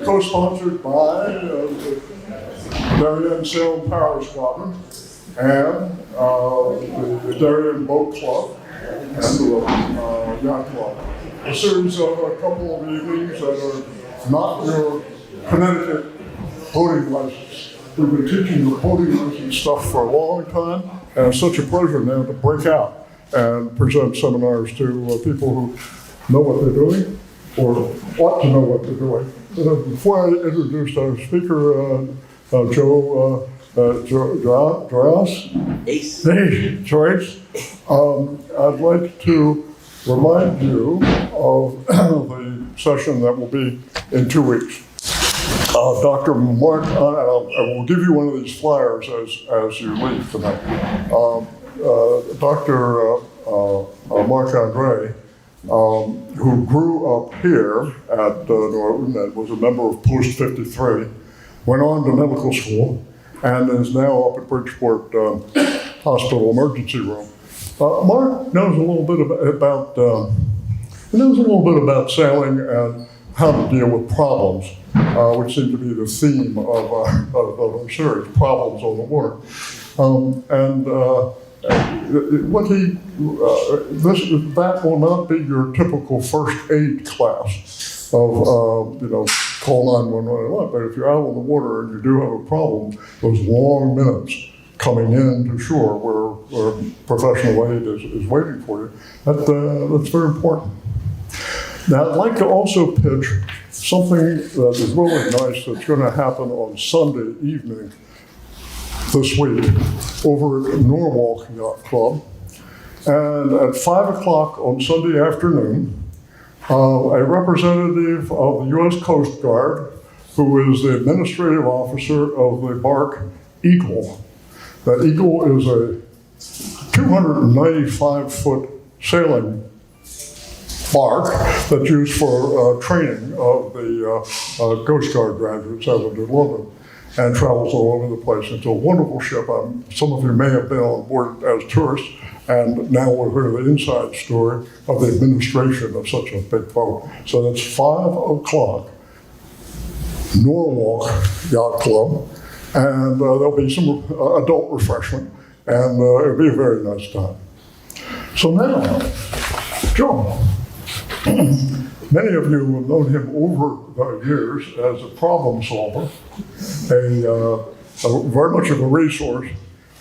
Co-sponsored by the Darien Sail and Power Squadron and the Darien Boat Club and the Yacht Club. A series of a couple of evenings that are not your Connecticut boating license. We've been teaching the boating license stuff for a long time, and it's such a pleasure now to break out and present seminars to people who know what they're doing or ought to know what they're doing. Before I introduce our speaker, Joe Joyce, I'd like to remind you of the session that will be in 2 weeks. Dr. Mark, I will give you one of these flyers as you leave tonight. Dr. Mark Andre, who grew up here at Noroton and was a member of Post 53, went on to medical school and is now up at Bridgeport Hospital Emergency Room. Mark knows a little bit about sailing and how to deal with problems, which seem to be the theme of our series, problems on the water. That will not be your typical first aid class of, call 911, but if you're out on the water and you do have a problem, those long minutes coming in to shore where professional aid is waiting for you, that's very important. Now, I'd like to also pitch something that is really nice that's going to happen on Sunday evening this week over at Norwalk Yacht Club. And at 5 o'clock on Sunday afternoon, a representative of the U.S. Coast Guard, who is the administrative officer of the bark Eagle. That Eagle is a 295-foot sailing bark that's used for training of the Coast Guard graduates out of London and travels all over the place. It's a wonderful ship. Some of you may have been on board as tourists, and now we'll hear the inside story of the administration of such a big boat. So that's 5 o'clock, Norwalk Yacht Club, and there'll be some adult refreshment, and it'll be a very nice time. So now, Joe. Many of you have known him over the years as a problem solver, a very much of a resource,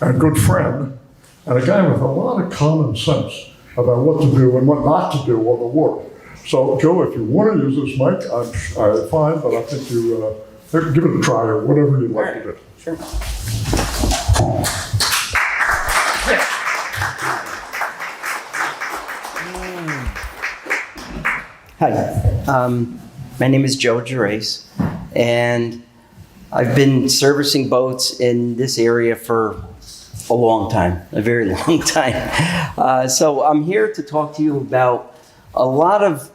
and a good friend, and a guy with a lot of common sense about what to do and what not to do on the water. So, Joe, if you want to use this mic, I'm fine, but I think you give it a try or whatever you'd like to do. Sure. Hi, my name is Joe Gervais, and I've been servicing boats in this area for a long time, a very long time. So I'm here to talk to you about a lot of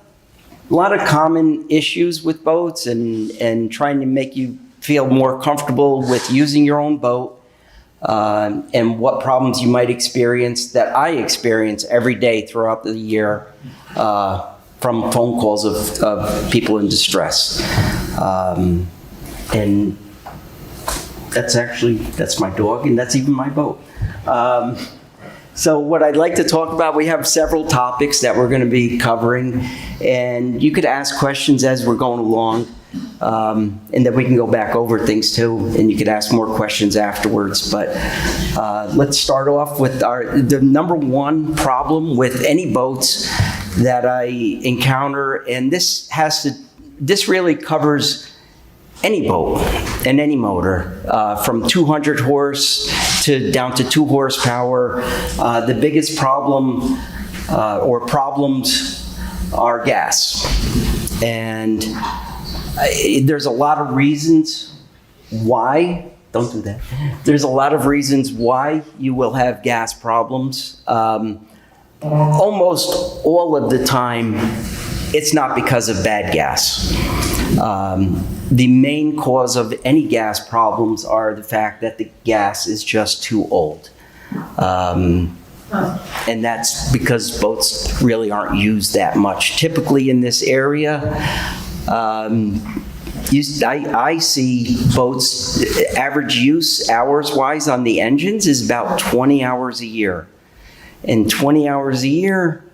common issues with boats and trying to make you feel more comfortable with using your own boat, and what problems you might experience that I experience every day throughout the year. From phone calls of people in distress. And that's my dog, and that's even my boat. So what I'd like to talk about, we have several topics that we're gonna be covering, and you could ask questions as we're going along, and then we can go back over things too, and you could ask more questions afterwards. But let's start off with the number one problem with any boats that I encounter, and this really covers any boat and any motor, from 200 horse down to 2 horsepower. The biggest problem or problems are gas, and there's a lot of reasons why. Don't do that. There's a lot of reasons why you will have gas problems. Almost all of the time, it's not because of bad gas. The main cause of any gas problems are the fact that the gas is just too old. And that's because boats really aren't used that much. Typically in this area, I see boats, average use hours-wise on the engines is about 20 hours a year. And 20 hours a year,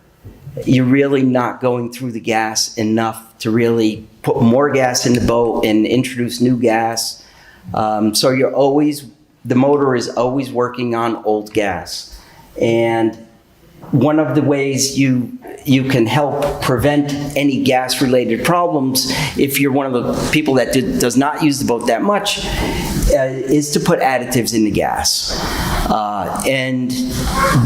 you're really not going through the gas enough to really put more gas in the boat and introduce new gas. So the motor is always working on old gas. And one of the ways you can help prevent any gas-related problems, if you're one of the people that does not use the boat that much, is to put additives in the gas. And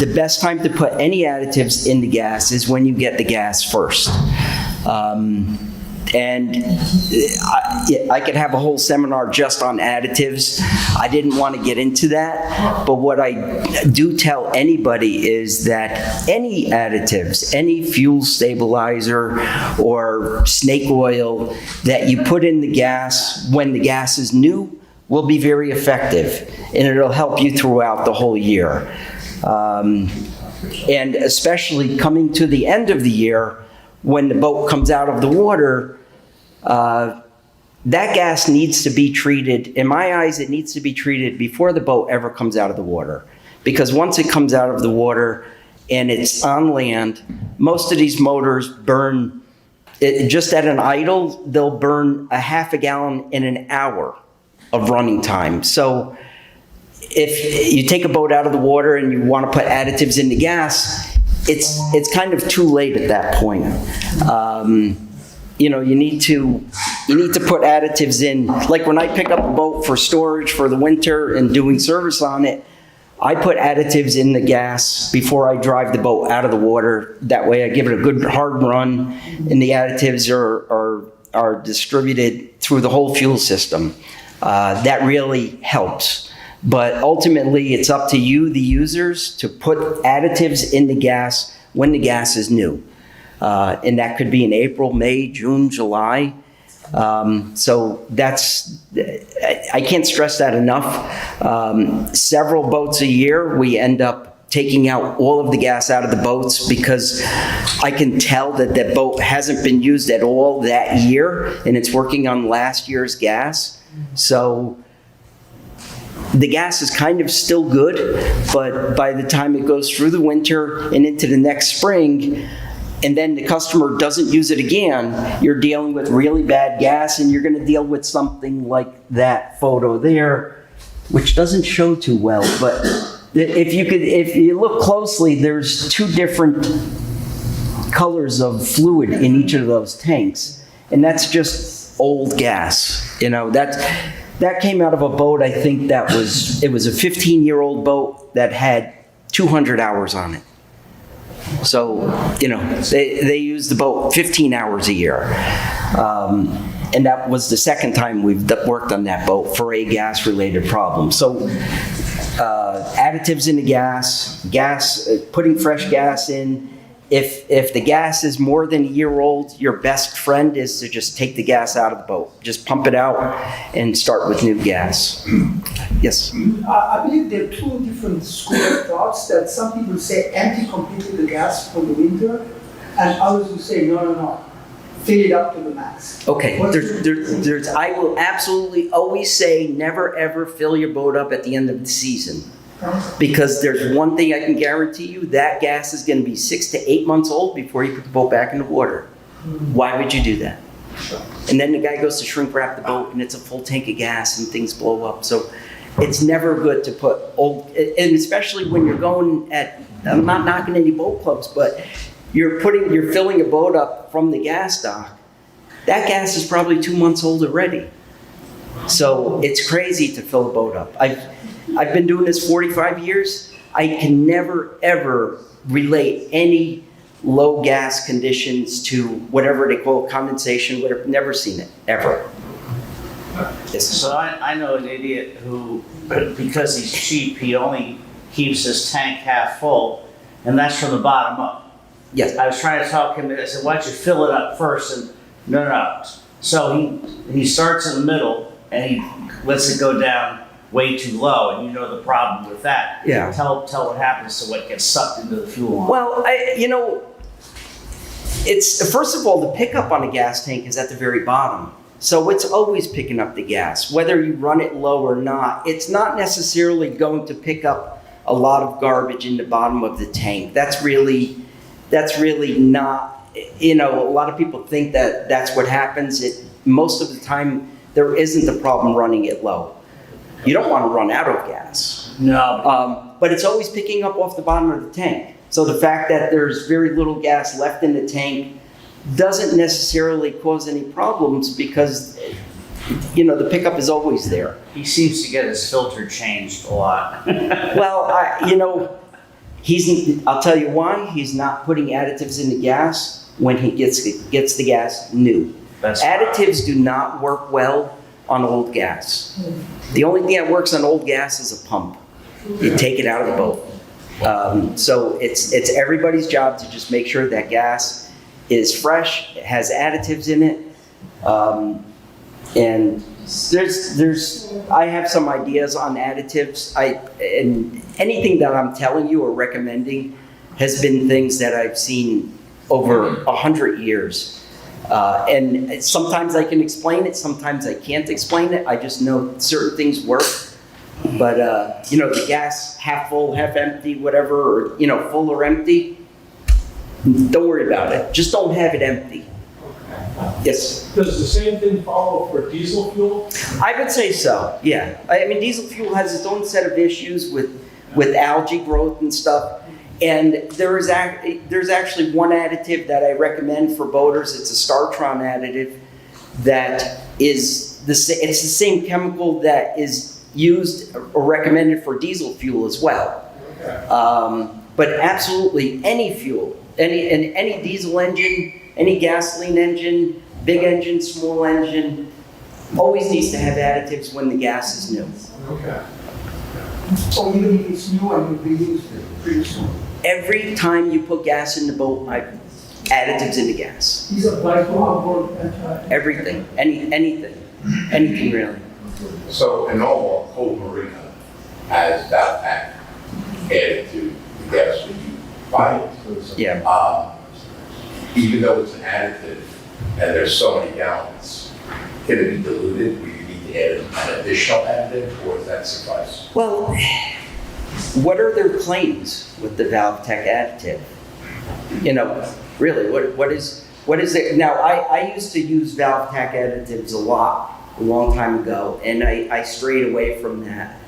the best time to put any additives in the gas is when you get the gas first. And I could have a whole seminar just on additives. I didn't want to get into that, but what I do tell anybody is that any additives, any fuel stabilizer or snake oil that you put in the gas when the gas is new will be very effective, and it'll help you throughout the whole year. And especially coming to the end of the year, when the boat comes out of the water, that gas needs to be treated. In my eyes, it needs to be treated before the boat ever comes out of the water. Because once it comes out of the water and it's on land, most of these motors burn, just at an idle, they'll burn a half a gallon in an hour of running time. So if you take a boat out of the water and you want to put additives in the gas, it's kind of too late at that point. You need to put additives in. Like when I pick up a boat for storage for the winter and doing service on it, I put additives in the gas before I drive the boat out of the water. That way I give it a good hard run, and the additives are distributed through the whole fuel system. That really helps. But ultimately, it's up to you, the users, to put additives in the gas when the gas is new. And that could be in April, May, June, July. So I can't stress that enough. Several boats a year, we end up taking out all of the gas out of the boats because I can tell that that boat hasn't been used at all that year, and it's working on last year's gas. So the gas is kind of still good, but by the time it goes through the winter and into the next spring, and then the customer doesn't use it again, you're dealing with really bad gas, and you're going to deal with something like that photo there, which doesn't show too well. But if you look closely, there's two different colors of fluid in each of those tanks, and that's just old gas. That came out of a boat, I think it was a 15-year-old boat that had 200 hours on it. So, they used the boat 15 hours a year. And that was the second time we've worked on that boat for a gas-related problem. So, additives in the gas, putting fresh gas in. If the gas is more than a year old, your best friend is to just take the gas out of the boat. Just pump it out and start with new gas. Yes? I believe there are two different schools of thoughts, that some people say empty completely the gas for the winter, and others will say no, fill it up to the max. Okay, I will absolutely always say never ever fill your boat up at the end of the season. Because there's one thing I can guarantee you, that gas is going to be 6 to 8 months old before you put the boat back in the water. Why would you do that? And then the guy goes to shrink wrap the boat and it's a full tank of gas and things blow up. So it's never good to put old, and especially when you're going I'm not knocking any boat clubs, but you're filling a boat up from the gas dock. That gas is probably 2 months old already. So it's crazy to fill a boat up. I've been doing this 45 years. I can never, ever relate any low gas conditions to whatever they call condensation, whatever. Never seen it, ever. Yes. So I know an idiot who, because he's cheap, he only keeps his tank half full, and that's from the bottom up. Yes. I was trying to talk him, I said, why don't you fill it up first? And no. So he starts in the middle, and he lets it go down way too low, and you know the problem with that. Yeah. Tell what happens to what gets sucked into the fuel line. Well, It's, first of all, the pickup on a gas tank is at the very bottom. So it's always picking up the gas. Whether you run it low or not, it's not necessarily going to pick up a lot of garbage in the bottom of the tank. That's really not, a lot of people think that that's what happens. Most of the time, there isn't a problem running it low. You don't want to run out of gas. No. But it's always picking up off the bottom of the tank. So the fact that there's very little gas left in the tank doesn't necessarily cause any problems because, the pickup is always there. He seems to get his filter changed a lot. Well, I'll tell you why. He's not putting additives in the gas when he gets the gas new. Additives do not work well on old gas. The only thing that works on old gas is a pump. You take it out of the boat. So it's everybody's job to just make sure that gas is fresh, it has additives in it, and I have some ideas on additives. And anything that I'm telling you or recommending has been things that I've seen over 100 years. And sometimes I can explain it, sometimes I can't explain it. I just know certain things work. But, the gas half full, half empty, whatever, or, full or empty, don't worry about it. Just don't have it empty. Yes? Does the same thing follow for diesel fuel? I would say so, yeah. I mean, diesel fuel has its own set of issues with algae growth and stuff. And there's actually one additive that I recommend for boaters. It's a Squadron additive that is it's the same chemical that is used or recommended for diesel fuel as well. Okay. But absolutely any fuel, any diesel engine, any gasoline engine, big engine, small engine, always needs to have additives when the gas is new. Okay. Or even if it's new and you reuse it pretty soon. Every time you put gas in the boat, additives in the gas. These apply to outboard and Everything, anything really. So in normal, cold marina has that pack added to the gas when you buy it. Yeah. Even though it's an additive and there's so many gallons, can it be diluted? Do you need to add an additional additive or does that suffice? Well, what are their claims with the ValveTech additive? Really, what is it? Now, I used to use ValveTech additives a long time ago, and I strayed away from that.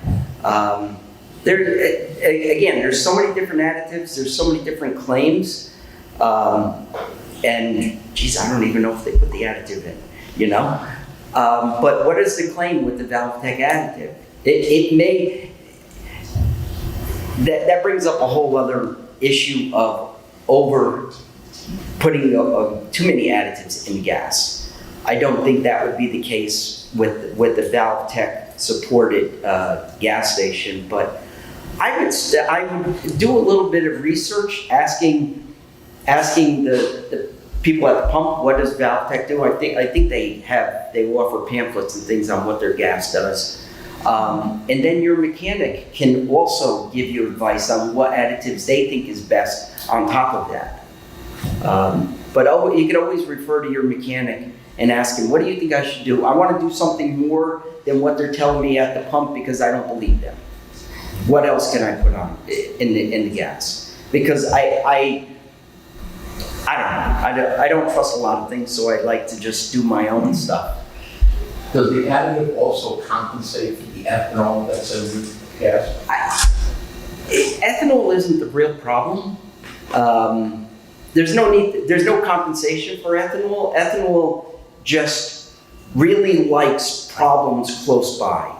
There's so many different additives, there's so many different claims, and geez, I don't even know if they put the additive in, But what is the claim with the ValveTech additive? That brings up a whole other issue of putting too many additives in gas. I don't think that would be the case with the ValveTech supported gas station, but I would do a little bit of research, asking the people at the pump, what does ValveTech do? I think they offer pamphlets and things on what their gas does. And then your mechanic can also give you advice on what additives they think is best on top of that. But you can always refer to your mechanic and ask him, what do you think I should do? I want to do something more than what they're telling me at the pump because I don't believe them. What else can I put on in the gas? Because I don't know. I don't trust a lot of things, so I like to just do my own stuff. Does the additive also compensate for the ethanol that's in the gas? Ethanol isn't the real problem. There's no compensation for ethanol. Ethanol just really likes problems close by.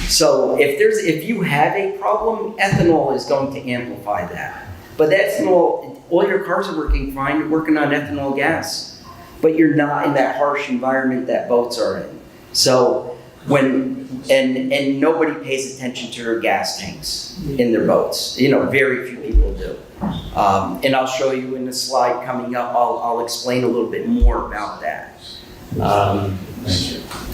So if you have a problem, ethanol is going to amplify that. But ethanol, all your cars are working fine. You're working on ethanol gas, but you're not in that harsh environment that boats are in. So and nobody pays attention to their gas tanks in their boats. Very few people do. And I'll show you in the slide coming up. I'll explain a little bit more about that.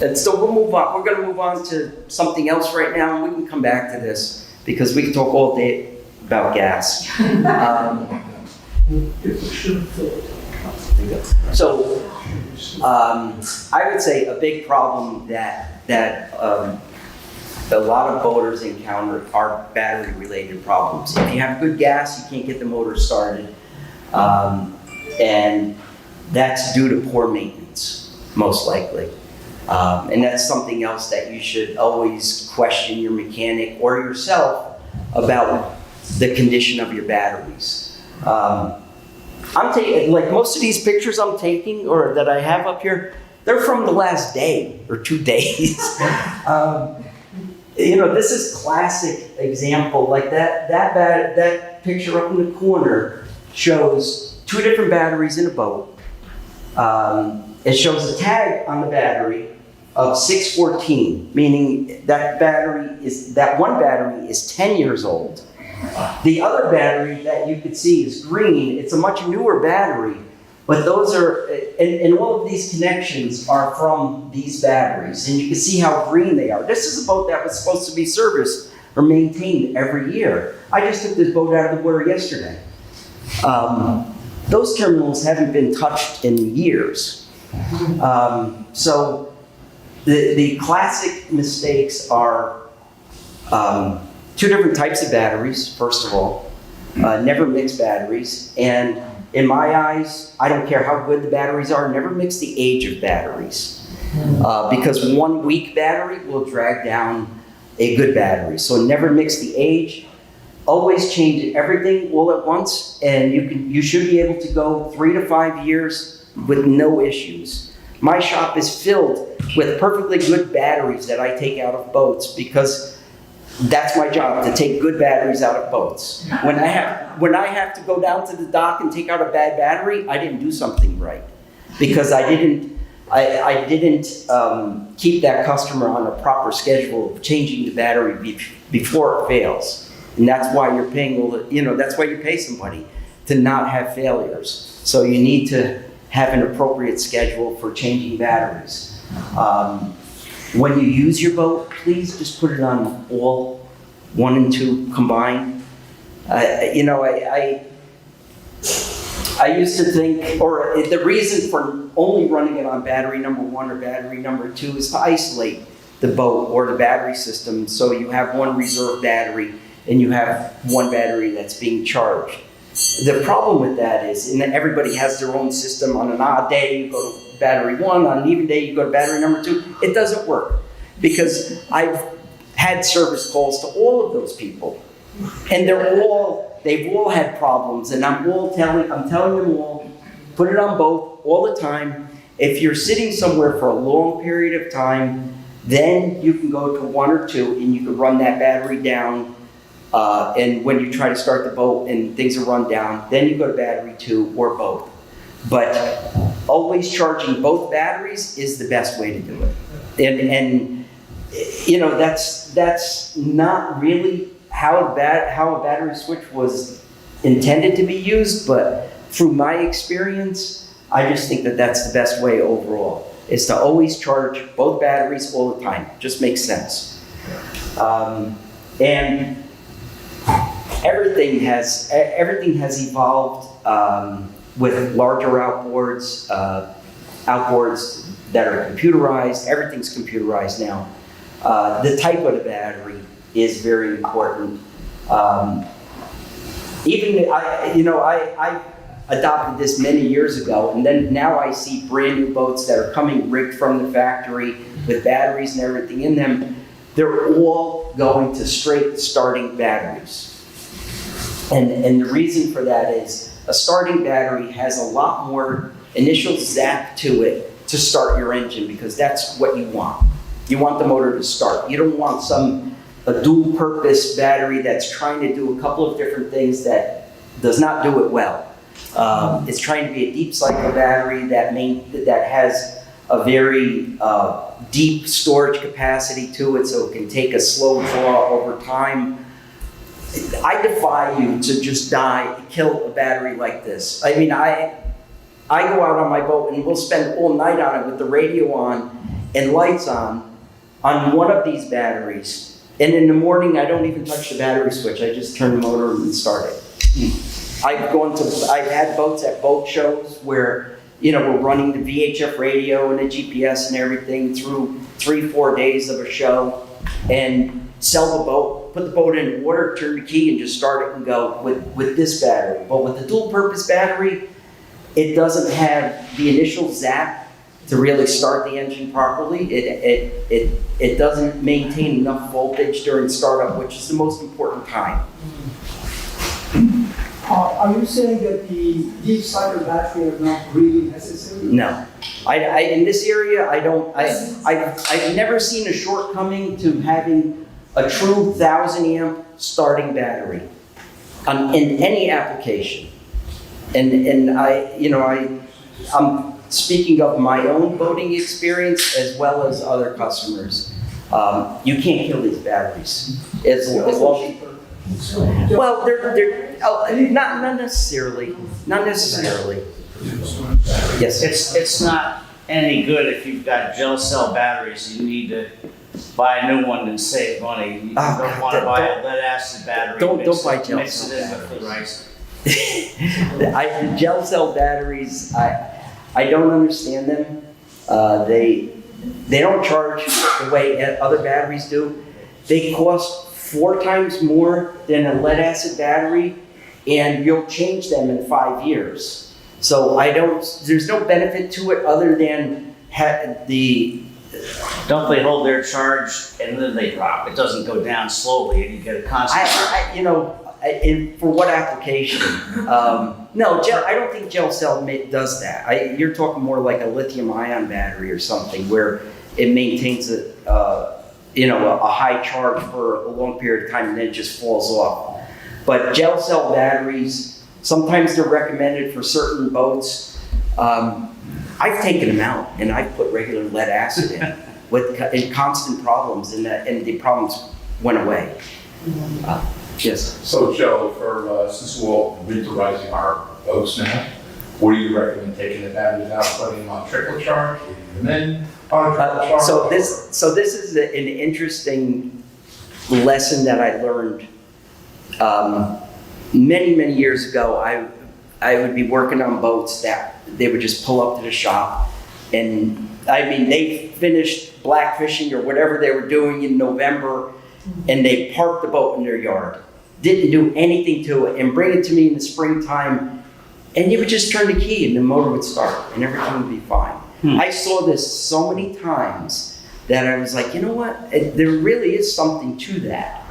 And so we'll move on. We're going to move on to something else right now, and we can come back to this because we can talk all day about gas. So, I would say a big problem that a lot of boaters encounter are battery-related problems. If you have good gas, you can't get the motor started, and that's due to poor maintenance, most likely. And that's something else that you should always question your mechanic or yourself about the condition of your batteries. I'm taking, like most of these pictures I'm taking or that I have up here, they're from the last day or 2 days. This is classic example. Like that picture up in the corner shows 2 different batteries in a boat. It shows a tag on the battery of 614, meaning that one battery is 10 years old. The other battery that you could see is green. It's a much newer battery, but those are, and all of these connections are from these batteries, and you can see how green they are. This is a boat that was supposed to be serviced or maintained every year. I just took this boat out of the water yesterday. Those terminals haven't been touched in years. So the classic mistakes are 2 different types of batteries, first of all. Never mix batteries. And in my eyes, I don't care how good the batteries are, never mix the age of batteries. Because one weak battery will drag down a good battery. So never mix the age. Always change everything all at once, and you should be able to go 3 to 5 years with no issues. My shop is filled with perfectly good batteries that I take out of boats because that's my job, to take good batteries out of boats. When I have to go down to the dock and take out a bad battery, I didn't do something right because I didn't keep that customer on a proper schedule of changing the battery before it fails. And that's why you're paying that's why you pay somebody to not have failures. So you need to have an appropriate schedule for changing batteries. When you use your boat, please just put it on all 1 and 2 combined. I used to think, or the reason for only running it on battery number 1 or battery number 2 is to isolate the boat or the battery system, so you have one reserve battery and you have one battery that's being charged. The problem with that is, and everybody has their own system. On an odd day, you go to battery 1, on an even day, you go to battery number 2. It doesn't work because I've had service calls to all of those people, and they've all had problems, and I'm telling them all, put it on both all the time. If you're sitting somewhere for a long period of time, then you can go to 1 or 2, and you can run that battery down. And when you try to start the boat and things are run down, then you go to battery 2 or both. But always charging both batteries is the best way to do it. And that's not really how a battery switch was intended to be used, but through my experience, I just think that that's the best way overall, is to always charge both batteries all the time. Just makes sense. And everything has evolved with larger outboards that are computerized. Everything's computerized now. The type of the battery is very important. I adopted this many years ago, and then now I see brand new boats that are coming rigged from the factory with batteries and everything in them. They're all going to straight starting batteries. And the reason for that is a starting battery has a lot more initial zap to it to start your engine, because that's what you want. You want the motor to start. You don't want a dual purpose battery that's trying to do a couple of different things that does not do it well. It's trying to be a deep cycle battery that has a very deep storage capacity to it, so it can take a slow draw over time. I defy you to just kill a battery like this. I mean, I go out on my boat and we'll spend all night on it with the radio on and lights on one of these batteries. And in the morning, I don't even touch the battery switch. I just turn the motor and start it. I've had boats at boat shows where, we're running the VHF radio and the GPS and everything through 3-4 days of a show and sell the boat, put the boat in the water, turn the key and just start it and go with this battery. But with the dual purpose battery, it doesn't have the initial zap to really start the engine properly. It doesn't maintain enough voltage during startup, which is the most important time. Are you saying that the deep cycle battery are not really necessary? No. In this area, I've never seen a shortcoming to having a true 1,000 amp starting battery in any application. And I'm speaking of my own boating experience as well as other customers. You can't kill these batteries. As long well, they're not necessarily. Not necessarily. Yes. It's not any good if you've got gel cell batteries. You need to buy a new one and save money. You don't want to buy a lead acid battery. Don't buy gel mix cell it in batteries. with the rice. The gel cell batteries, I don't understand them. They don't charge the way other batteries do. They cost 4 times more than a lead acid battery, and you'll change them in 5 years. So there's no benefit to it other than Don't they hold their charge and then they drop? It doesn't go down slowly and you get a constant. for what application? No, I don't think gel cell does that. You're talking more like a lithium ion battery or something where it maintains a high charge for a long period of time and then it just falls off. But gel cell batteries, sometimes they're recommended for certain boats. I've taken them out and I've put regular lead acid in with constant problems and the problems went away. Yes. So Joe, since we're all winterizing our boats now, what do you recommend taking the batteries out, putting them on trickle charge, leaving them in on a trickle charge? So this is an interesting lesson that I learned many years ago. I would be working on boats that they would just pull up to the shop, and they finished blackfishing or whatever they were doing in November, and they parked the boat in their yard, didn't do anything to it, and bring it to me in the springtime, and they would just turn the key and the motor would start and everything would be fine. I saw this so many times that I was like, you know what? There really is something to that.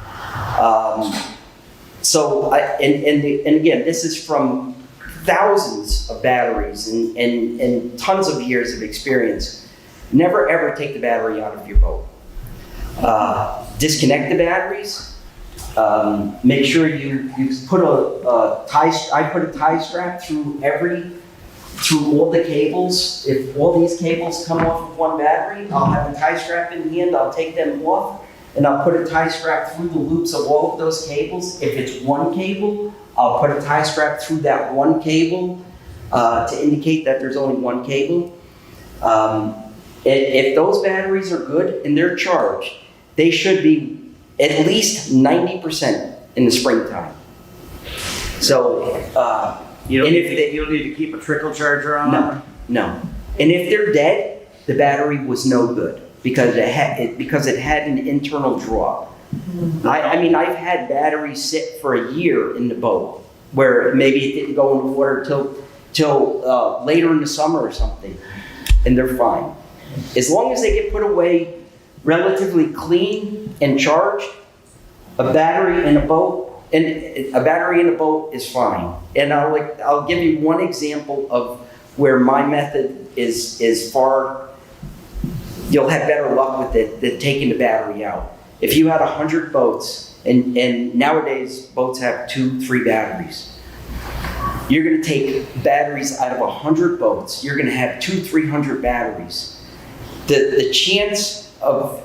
And again, this is from thousands of batteries and tons of years of experience. Never ever take the battery out of your boat. Disconnect the batteries. Make sure you put I put a tie strap through all the cables. If all these cables come off of one battery, I'll have a tie strap in hand, I'll take them off, and I'll put a tie strap through the loops of all of those cables. If it's one cable, I'll put a tie strap through that one cable to indicate that there's only one cable. If those batteries are good and they're charged, they should be at least 90% in the springtime. So, You don't need to keep a trickle charger on? No. And if they're dead, the battery was no good because it had an internal draw. I've had batteries sit for a year in the boat where maybe it didn't go in the water till later in the summer or something, and they're fine. As long as they get put away relatively clean and charged, a battery in a boat is fine. And I'll give you one example of where my method is far. You'll have better luck with it than taking the battery out. If you had 100 boats, and nowadays boats have 2-3 batteries, you're going to take batteries out of 100 boats. You're going to have 200-300 batteries. The chance of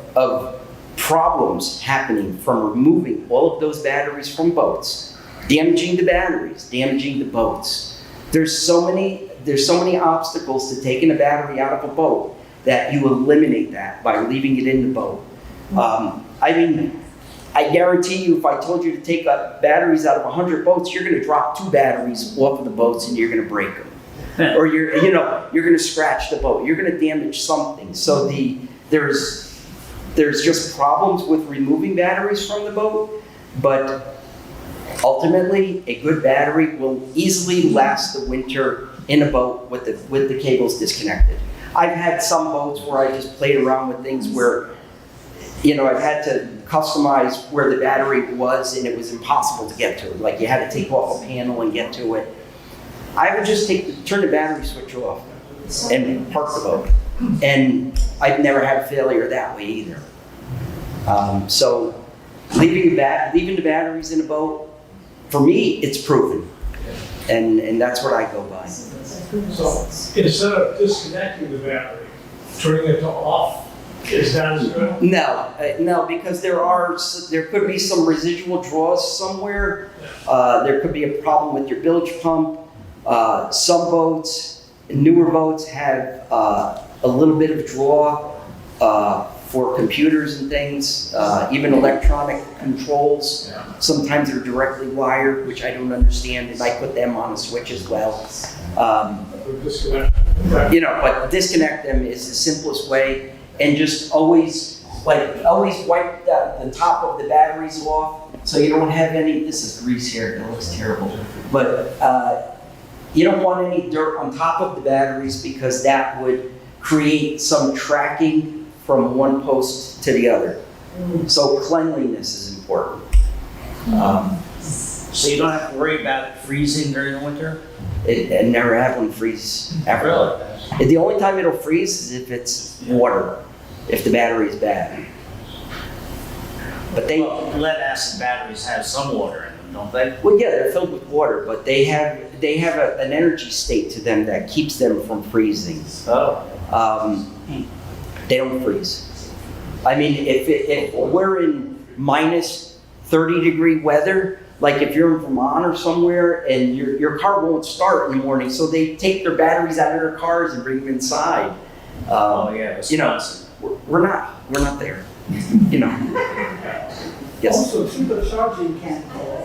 problems happening from removing all of those batteries from boats, damaging the batteries, damaging the boats. There's so many obstacles to taking a battery out of a boat that you eliminate that by leaving it in the boat. I guarantee you, if I told you to take batteries out of 100 boats, you're going to drop 2 batteries off of the boats and you're going to break them. Yeah. Or you're going to scratch the boat. You're going to damage something. So there's just problems with removing batteries from the boat, but ultimately, a good battery will easily last the winter in a boat with the cables disconnected. I've had some boats where I just played around with things where, I've had to customize where the battery was and it was impossible to get to it. Like you had to take off a panel and get to it. I would just turn the battery switch off and park the boat. And I've never had a failure that way either. So leaving the batteries in a boat, for me, it's proven. And that's what I go by. So instead of disconnecting the battery, turning it to off, is that as good? No, because there could be some residual draws somewhere. There could be a problem with your bilge pump. Some boats, newer boats, have a little bit of draw for computers and things, even electronic controls. Sometimes they're directly wired, which I don't understand, and I put them on a switch as well. But disconnect them is the simplest way, and just always wipe the top of the batteries off, so you don't have any. This is grease here; it looks terrible, but you don't want any dirt on top of the batteries because that would create some tracking from one post to the other. So cleanliness is important. So you don't have to worry about it freezing during the winter? And never have one freeze ever. Really? The only time it'll freeze is if it's water, if the battery is bad. But Well, lead acid batteries have some water in them, don't they? well, yeah, they're filled with water, but they have an energy state to them that keeps them from freezing. Oh. They don't freeze. I mean, if we're in minus 30-degree weather, like if you're in Vermont or somewhere and your car won't start in the morning, so they take their batteries out of their cars and bring them inside. Oh, yeah. We're not there. Yes. Also, supercharging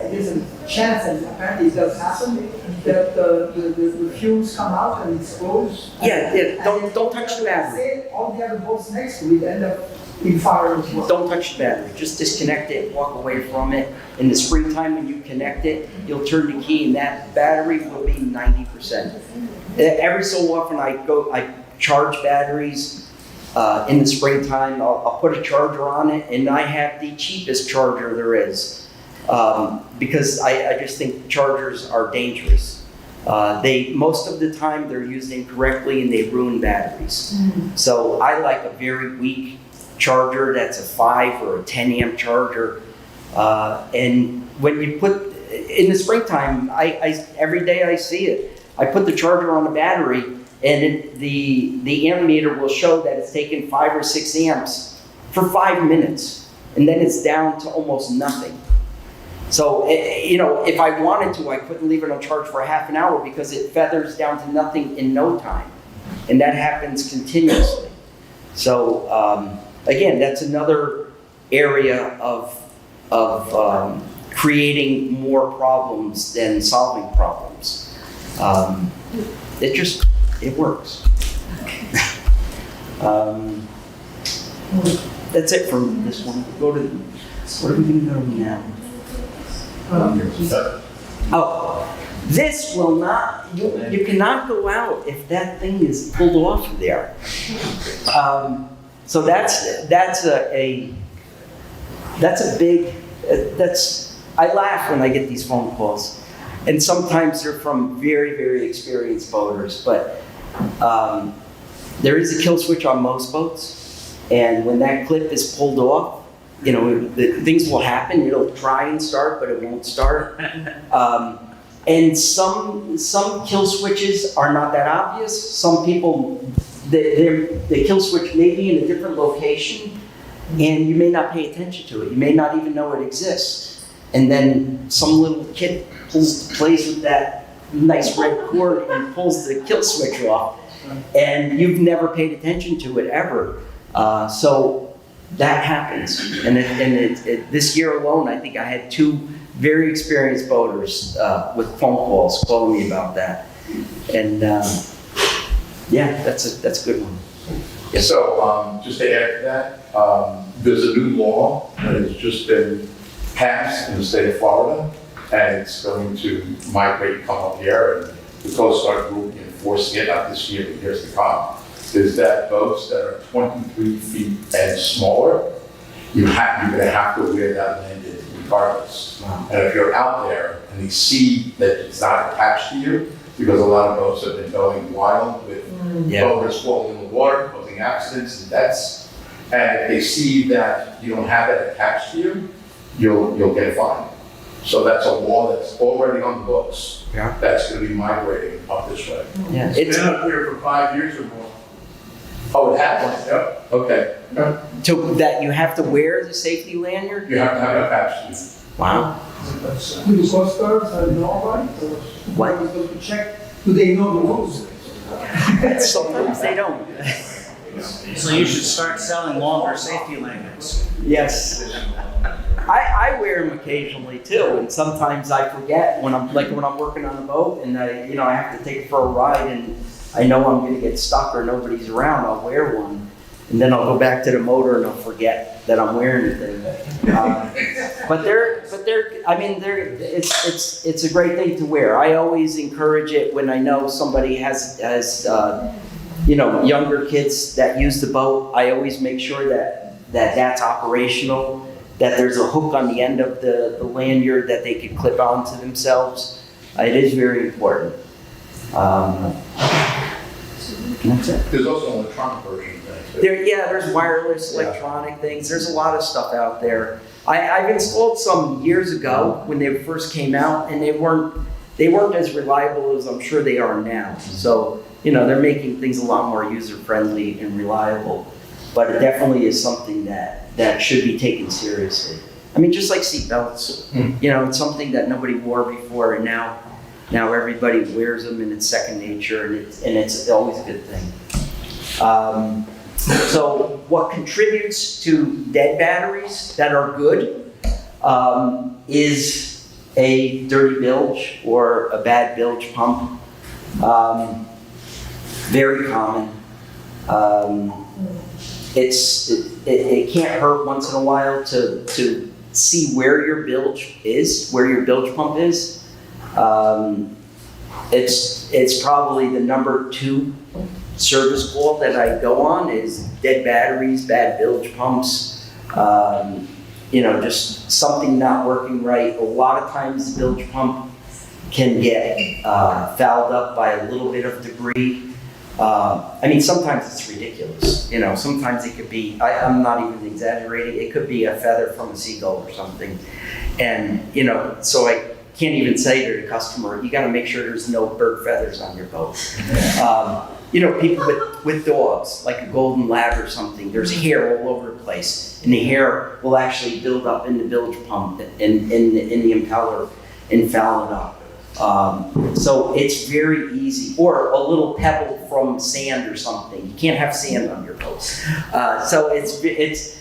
there's a chance, and apparently it does happen, that the fumes come out and explodes. Yeah. Don't touch the battery. Say all the other boats next to it end up in fire as well. Don't touch the battery. Just disconnect it, walk away from it. In the springtime, when you connect it, you'll turn the key and that battery will be 90%. Every so often I charge batteries in the springtime. I'll put a charger on it and I have the cheapest charger there is because I just think chargers are dangerous. Most of the time they're used incorrectly and they ruin batteries. So I like a very weak charger that's a 5 or a 10 amp charger. And when you put, in the springtime, every day I see it. I put the charger on the battery and the amp meter will show that it's taken 5 or 6 amps for 5 minutes. And then it's down to almost nothing. So, if I wanted to, I couldn't leave it on charge for a half an hour because it feathers down to nothing in no time. And that happens continuously. So, again, that's another area of creating more problems than solving problems. It works. That's it from this one. What are we going to go to now? This will not, you cannot go out if that thing is pulled off of there. So that's a big, I laugh when I get these phone calls. And sometimes they're from very, very experienced boaters, but there is a kill switch on most boats. And when that clip is pulled off, things will happen. It'll try and start, but it won't start. And some kill switches are not that obvious. Some people, the kill switch may be in a different location, and you may not pay attention to it. You may not even know it exists. And then some little kid plays with that nice red cord and pulls the kill switch off, and you've never paid attention to it ever. So that happens. And this year alone, I think I had 2 very experienced boaters with phone calls calling me about that. And yeah, that's a good one. Yes. So, just to add to that, there's a new law that has just been passed in the state of Florida, and it's going to migrate, come up here, and the Coast Guard will be enforcing it, not this year, but years to come, is that boats that are 23 feet and smaller, you're gonna have to wear that landed regardless. Wow. And if you're out there and they see that it's not attached to you, because a lot of boats have been going wild with Yeah. boaters falling in the water, causing accidents and deaths, and if they see that you don't have it attached to you, you'll get a fine. So that's a law that's already on the books. Yeah. That's gonna be migrating up this way. Yeah, It's been up here for 5 years or more. Oh, it happens? Yep. Okay. so that you have to wear the safety lanyard? You have to have it attached to you. Wow. Do the Coast Guard know about it? Or What? whoever's going to check, do they know the rules? Sometimes they don't. So you should start selling longer safety lanyards. Yes. I wear them occasionally too, and sometimes I forget when I'm working on a boat and I have to take it for a ride and I know I'm going to get stuck or nobody's around. I'll wear one, and then I'll go back to the motor and I'll forget that I'm wearing the thing. It's a great thing to wear. I always encourage it when I know somebody has younger kids that use the boat. I always make sure that's operational, that there's a hook on the end of the lanyard that they can clip onto themselves. It is very important. That's it. There's also an electronic version of that. There's wireless electronic things. There's a lot of stuff out there. I've installed some years ago when they first came out, and they weren't as reliable as I'm sure they are now. So, they're making things a lot more user-friendly and reliable. But it definitely is something that should be taken seriously. I mean, just like seatbelts. It's something that nobody wore before, and now everybody wears them, and it's second nature, and it's always a good thing. So what contributes to dead batteries that are good is a dirty bilge or a bad bilge pump. Very common. It can't hurt once in a while to see where your bilge pump is. It's probably the number 2 service call that I go on is dead batteries, bad bilge pumps, just something not working right. A lot of times the bilge pump can get fouled up by a little bit of debris. Sometimes it's ridiculous. Sometimes it could be, I'm not even exaggerating, it could be a feather from a seagull or something. And, so I can't even say to the customer, you got to make sure there's no bird feathers on your boat. People with dogs, like a golden lab or something, there's hair all over the place, and the hair will actually build up in the bilge pump in the impeller and foul it up. So it's very easy, or a little pebble from sand or something. You can't have sand on your boat. So it's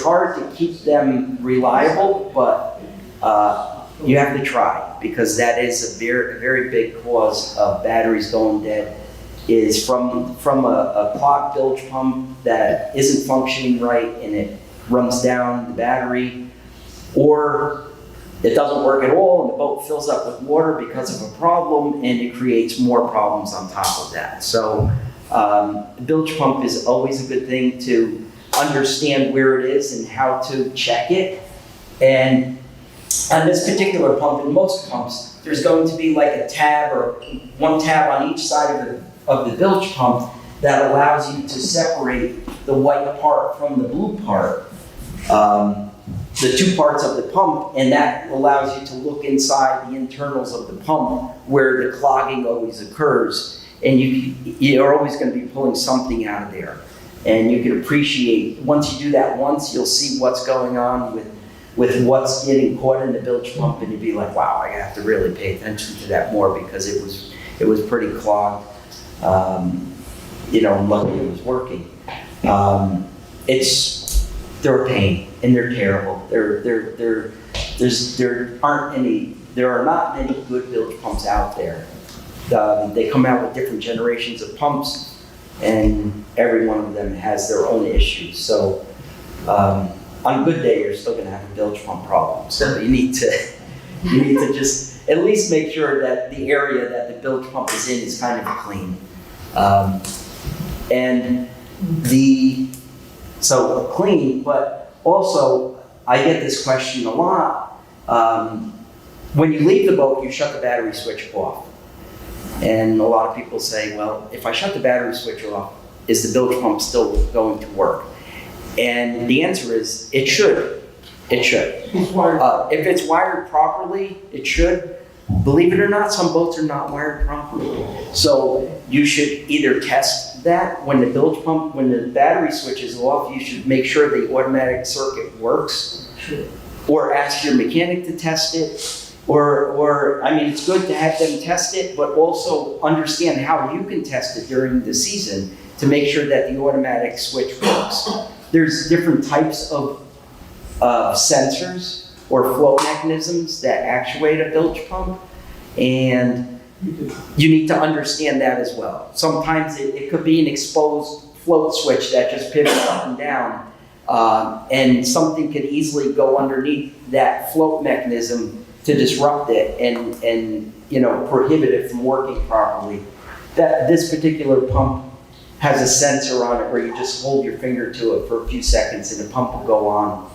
hard to keep them reliable, but you have to try, because that is a very big cause of batteries going dead, is from a clogged bilge pump that isn't functioning right and it runs down the battery, or it doesn't work at all and the boat fills up with water because of a problem, and it creates more problems on top of that. So the bilge pump is always a good thing to understand where it is and how to check it. And on this particular pump, in most pumps, there's going to be like a tab or one tab on each side of the bilge pump that allows you to separate the white part from the blue part, the 2 parts of the pump, and that allows you to look inside the internals of the pump where the clogging always occurs. And you're always going to be pulling something out of there. And you can appreciate, once you do that once, you'll see what's going on with what's getting caught in the bilge pump, and you'd be like, wow, I have to really pay attention to that more, because it was pretty clogged. And luckily it was working. they're a pain and they're terrible. There are not many good bilge pumps out there. They come out with different generations of pumps, and every one of them has their own issues. So on a good day, you're still going to have a bilge pump problem. So you need to just at least make sure that the area that the bilge pump is in is kind of clean. So clean, but also I get this question a lot. When you leave the boat, you shut the battery switch off. And a lot of people say, well, if I shut the battery switch off, is the bilge pump still going to work? And the answer is, it should. It should. It's wired. If it's wired properly, it should. Believe it or not, some boats are not wired properly. So you should either test that when the battery switch is off, you should make sure the automatic circuit works. Sure. Or ask your mechanic to test it. Or I mean, it's good to have them test it, but also understand how you can test it during the season to make sure that the automatic switch works. There's different types of sensors or flow mechanisms that actuate a bilge pump, and you need to understand that as well. Sometimes it could be an exposed float switch that just pivots up and down, and something could easily go underneath that float mechanism to disrupt it and prohibit it from working properly. This particular pump has a sensor on it where you just hold your finger to it for a few seconds and the pump will go on.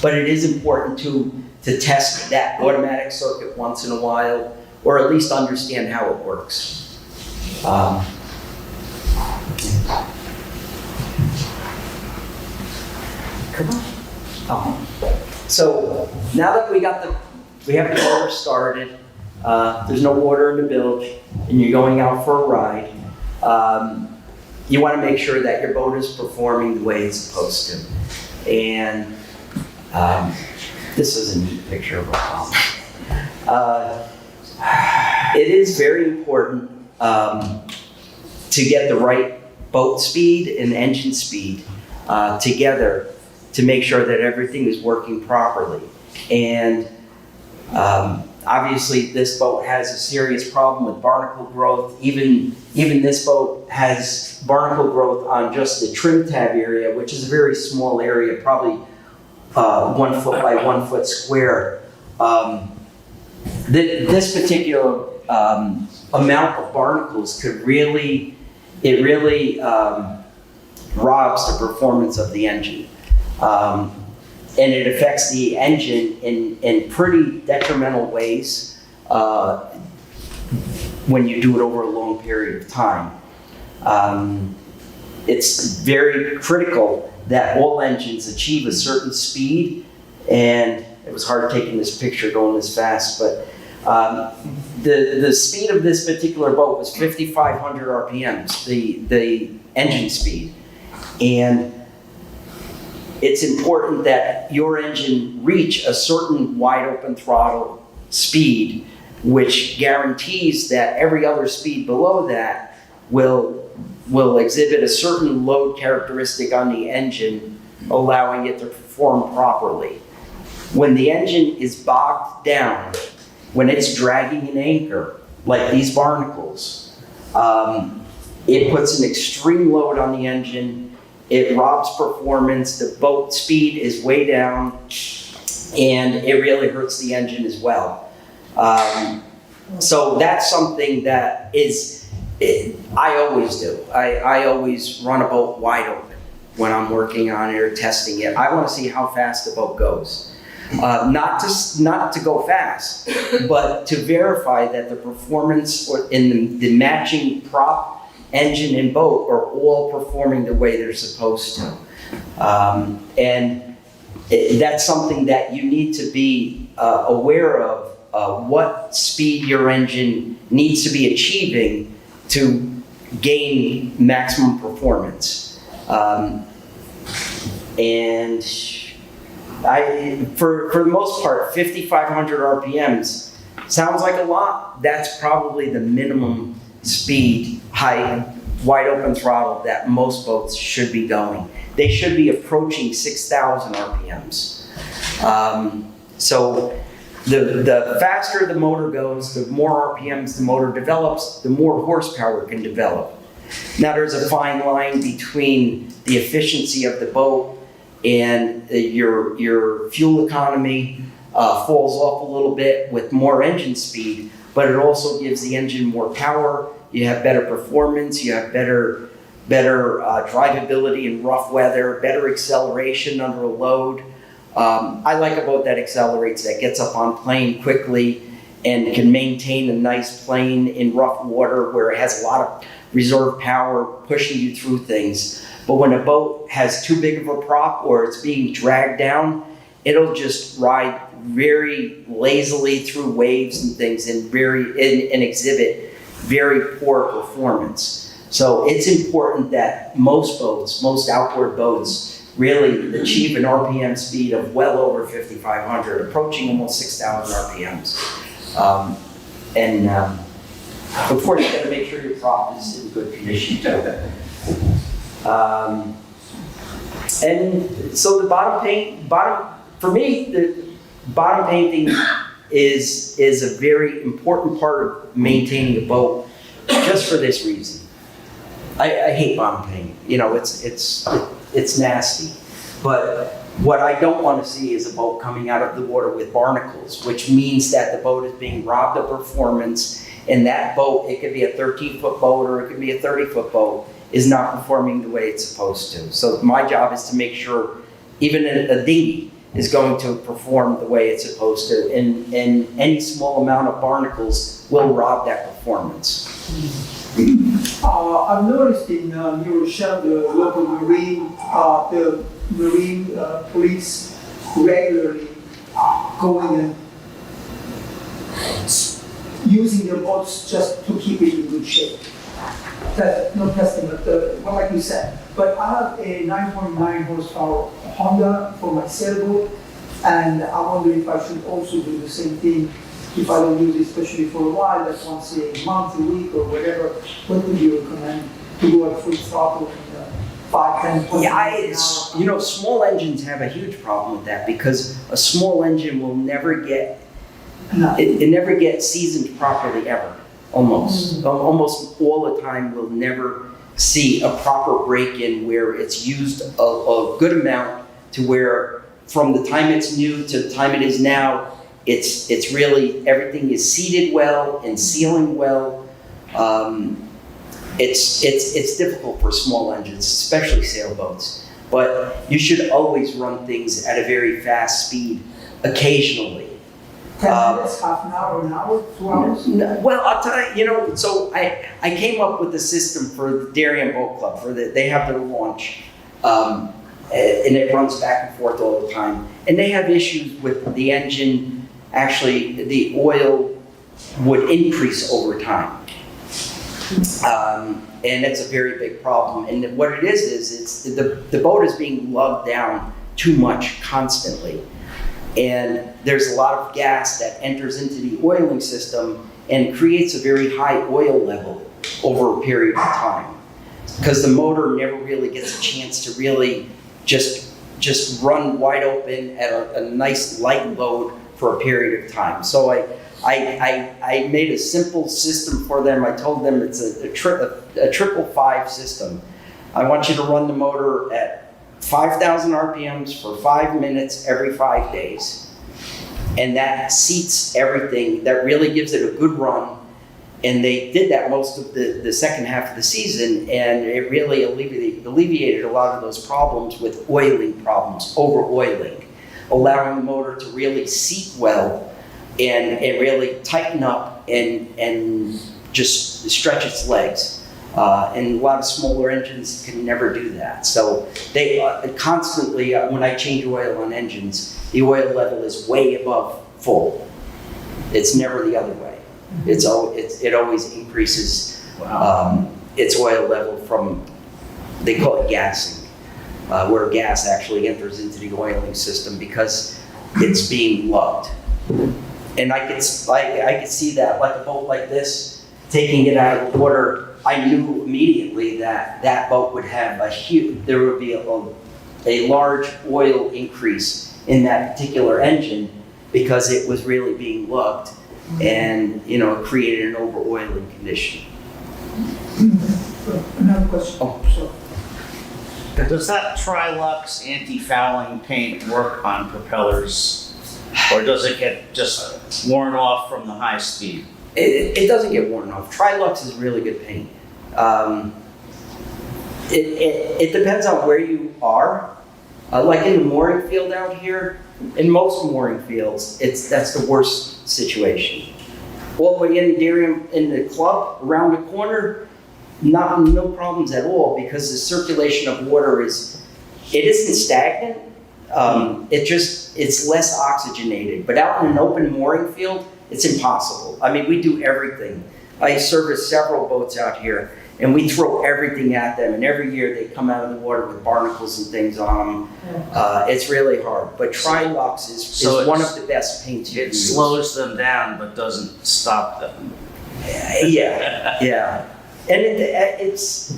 But it is important to test that automatic circuit once in a while, or at least understand how it works. Come on. So now that we have the motor started, there's no water in the bilge, and you're going out for a ride, you want to make sure that your boat is performing the way it's supposed to. And this is a neat picture of a pump. It is very important to get the right boat speed and engine speed together to make sure that everything is working properly. And obviously this boat has a serious problem with barnacle growth. Even this boat has barnacle growth on just the trim tab area, which is a very small area, probably 1 foot by 1 foot square. This particular amount of barnacles really robs the performance of the engine. And it affects the engine in pretty detrimental ways when you do it over a long period of time. It's very critical that all engines achieve a certain speed, and it was hard taking this picture going this fast, but the speed of this particular boat was 5,500 RPMs, the engine speed. And it's important that your engine reach a certain wide open throttle speed, which guarantees that every other speed below that will exhibit a certain load characteristic on the engine, allowing it to perform properly. When the engine is bogged down, when it's dragging an anchor, like these barnacles, it puts an extreme load on the engine. It robs performance, the boat speed is way down, and it really hurts the engine as well. So that's something that I always do. I always run a boat wide open when I'm working on it or testing it. I want to see how fast the boat goes. Not to go fast, but to verify that the performance in the matching prop, engine, and boat are all performing the way they're supposed to. And that's something that you need to be aware of, what speed your engine needs to be achieving to gain maximum performance. And for the most part, 5,500 RPMs sounds like a lot. That's probably the minimum speed height wide open throttle that most boats should be going. They should be approaching 6,000 RPMs. So the faster the motor goes, the more RPMs the motor develops, the more horsepower it can develop. Now there's a fine line between the efficiency of the boat and your fuel economy falls off a little bit with more engine speed, but it also gives the engine more power. You have better performance, you have better drivability in rough weather, better acceleration under a load. I like a boat that accelerates, that gets up on plane quickly and can maintain a nice plane in rough water where it has a lot of reserve power pushing you through things. But when a boat has too big of a prop or it's being dragged down, it'll just ride very lazily through waves and things and exhibit very poor performance. So it's important that most boats, most outboard boats, really achieve an RPM speed of well over 5,500, approaching almost 6,000 RPMs. Of course, you gotta make sure your prop is in good condition too. And so the for me, the bottom painting is a very important part of maintaining a boat, just for this reason. I hate bottom painting. You know, it's nasty. But what I don't want to see is a boat coming out of the water with barnacles, which means that the boat is being robbed of performance, and that boat, it could be a 13-foot boat or it could be a 30-foot boat, is not performing the way it's supposed to. So my job is to make sure even a dinghy is going to perform the way it's supposed to, and any small amount of barnacles will rob that performance. I've noticed in Noroton, the local marine police regularly going and using their boats just to keep it in good shape. Not testing, but well, like you said. But I have a 9.9 horsepower Honda for my sailboat, and I wonder if I should also do the same thing if I don't use it, especially for a while, like once a month, a week, or whatever. What would you recommend to go at full throttle in 5, 10, 20 miles an hour? Small engines have a huge problem with that because a small engine will never get, it never gets seasoned properly ever, almost. Almost all the time we'll never see a proper break-in where it's used a good amount to where from the time it's new to the time it is now, it's really, everything is seated well and sealing well. It's difficult for small engines, especially sailboats. But you should always run things at a very fast speed, occasionally. 10 minutes, half an hour, 2 hours? Well, I'll tell you, so I came up with the system for the Darien Boat Club. They have their launch, and it runs back and forth all the time. And they have issues with the engine. Actually, the oil would increase over time. And it's a very big problem. And what it is it's the boat is being lugged down too much constantly. And there's a lot of gas that enters into the oiling system and creates a very high oil level over a period of time. Because the motor never really gets a chance to really just run wide open at a nice light load for a period of time. So I made a simple system for them. I told them it's a 555 system. I want you to run the motor at 5,000 RPMs for 5 minutes every 5 days. And that seats everything. That really gives it a good run. And they did that most of the second half of the season, and it really alleviated a lot of those problems with oiling problems, over-oiling, allowing the motor to really seat well and really tighten up and just stretch its legs. And a lot of smaller engines can never do that. So they constantly, when I change oil on engines, the oil level is way above full. It's never the other way. It always increases its oil level from, they call it gassing, where gas actually enters into the oiling system because it's being lugged. And I could see that, like a boat like this, taking it out of the water I knew immediately that that boat would have there would be a large oil increase in that particular engine because it was really being lugged and, you know, it created an over-oiling condition. Another question. Oh. So, Does that Trilux anti-fouling paint work on propellers? Or does it get just worn off from the high speed? It doesn't get worn off. Trilux is really good paint. It depends on where you are. Like in the mooring field out here, in most mooring fields, that's the worst situation. All the way in Darien, in the club, around the corner, no problems at all because the circulation of water it isn't stagnant. It's less oxygenated. But out in an open mooring field, it's impossible. I mean, we do everything. I service several boats out here, and we throw everything at them. And every year they come out of the water with barnacles and things on them. It's really hard. But Trilux is one of the best paints you can It use. slows them down but doesn't stop them. Yeah. And it's